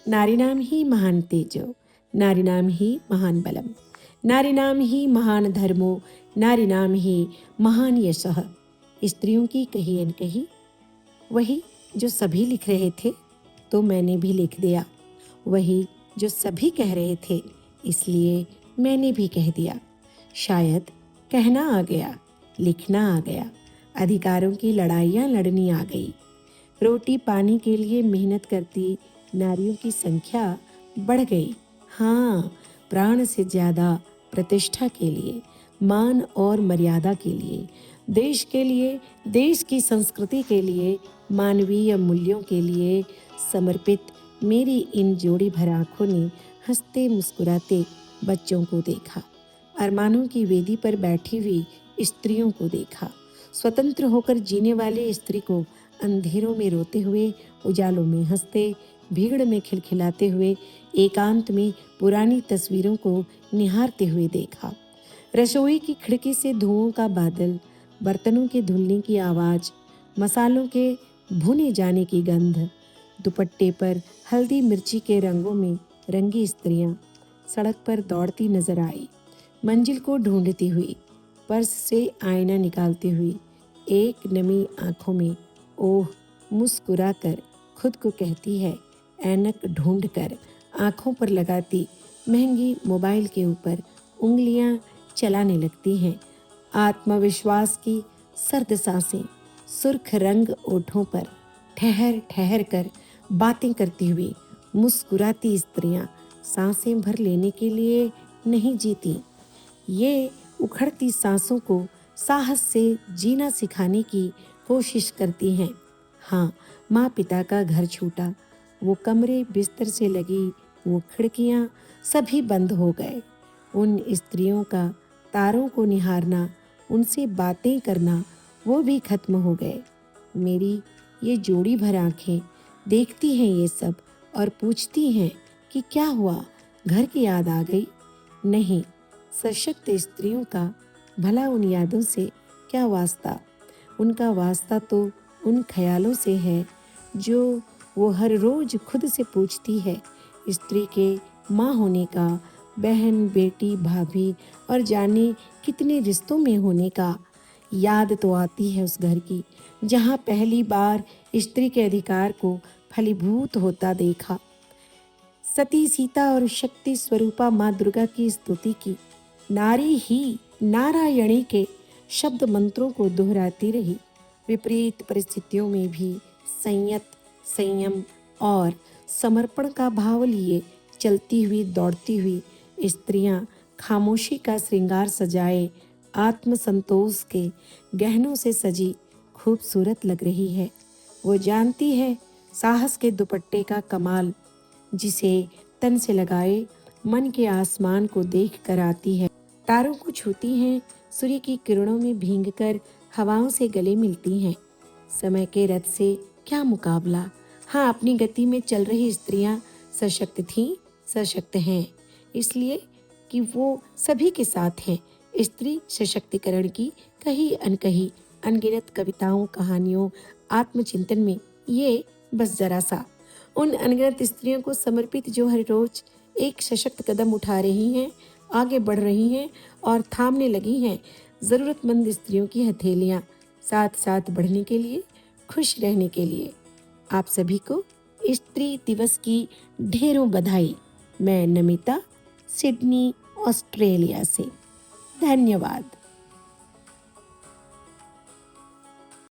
नारीणां हि महान तेजो, नारीणां ही महान बलम, नारीणां ही महान धर्मो, नारीणां ही महान यशः। स्त्रियों की कही अनकही वही जो सभी लिख रहे थे तो मैंने भी लिख दिया, वही जो सभी कह रहे थे इसलिए मैंने भी कह दिया। शायद कहना आ गया, लिखना आ गया, अधिकारों की लड़ाइयाँ लड़नी आ गई। रोटी पानी के लिए मेहनत करती नारियों की संख्या बढ़ गई। हाँ, प्राण से ज़्यादा प्रतिष्ठा के लिए, मान और मर्यादा के लिए, देश के लिए, देश की संस्कृति के लिए, मानवीय मूल्यों के लिए समर्पित मेरी इन जोड़ी भर आँखों ने हंसते मुस्कुराते बच्चों को देखा, अरमानों की वेदी पर बैठी हुई स्त्रियों को देखा, स्वतंत्र होकर जीने वाले स्त्री को अंधेरों में रोते हुए, उजालों में हंसते, भीड़ में खिलखिलाते हुए, एकांत में पुरानी तस्वीरों को निहारते हुए देखा। रसोई की खिड़की से धुओं का बादल, बर्तनों के धुलने की आवाज़, मसालों के भुने जाने की गंध, दुपट्टे पर हल्दी मिर्ची के रंगों में रंगी स्त्रियां सड़क पर दौड़ती नजर आई, मंजिल को ढूंढती हुई, पर्स से आईना निकालती हुई, एक नमी आंखों में ओह मुस्कुराकर खुद को कहती है, ऐनक ढूंढकर आंखों पर लगाती महंगी मोबाइल के ऊपर उंगलियां चलाने लगती हैं। आत्मविश्वास की सर्द सांसें सुर्ख रंग ओठों पर ठहर ठहर कर बातें करती हुई मुस्कुराती स्त्रियां सांसें भर लेने के लिए नहीं जीती, ये उखड़ती सांसों को साहस से जीना सिखाने की कोशिश करती हैं। हाँ, माँ पिता का घर छूटा, वो कमरे बिस्तर से लगी वो खिड़कियाँ सभी बंद हो गए। उन स्त्रियों का तारों को निहारना, उनसे बातें करना वो भी खत्म हो गए। मेरी ये जोड़ी भर आँखें देखती हैं ये सब और पूछती हैं कि क्या हुआ, घर की याद आ गई? नहीं, सशक्त स्त्रियों का भला उन यादों से क्या वास्ता? उनका वास्ता तो उन ख्यालों से है जो वो हर रोज खुद से पूछती है। स्त्री के माँ होने का, बहन, बेटी, भाभी और जाने कितने रिश्तों में होने का। याद तो आती है उस घर की जहाँ पहली बार स्त्री के अधिकार को फलीभूत होता देखा, सती सीता और शक्ति स्वरूपा माँ दुर्गा की स्तुति की, नारी ही नारायणी के शब्द मंत्रों को दोहराती रही। विपरीत परिस्थितियों में भी संयत, संयम और समर्पण का भाव लिए चलती हुई, दौड़ती हुई स्त्रियां खामोशी का श्रृंगार सजाए आत्मसंतोष के गहनों से सजी खूबसूरत लग रही है। वो जानती है साहस के दुपट्टे का कमाल, जिसे तन से लगाए मन के आसमान को देख कर आती है। तारों को छूती हैं, सूर्य की किरणों में भींगकर हवाओं से गले मिलती हैं। समय के रथ से क्या मुकाबला। हाँ, अपनी गति में चल रही स्त्रियां सशक्त थीं, सशक्त हैं, इसलिए कि वो सभी के साथ हैं। स्त्री सशक्तिकरण की कही अनकही अनगिनत कविताओं, कहानियों, आत्मचिंतन में ये बस जरा सा उन अनगिनत स्त्रियों को समर्पित जो हर रोज एक सशक्त कदम उठा रही हैं, आगे बढ़ रही हैं और थामने लगी हैं ज़रूरतमंद स्त्रियों की हथेलियाँ, साथ साथ बढ़ने के लिए, खुश रहने के लिए। आप सभी को स्त्री दिवस की ढेरों बधाई। मैं नमिता, सिडनी, ऑस्ट्रेलिया से। धन्यवाद।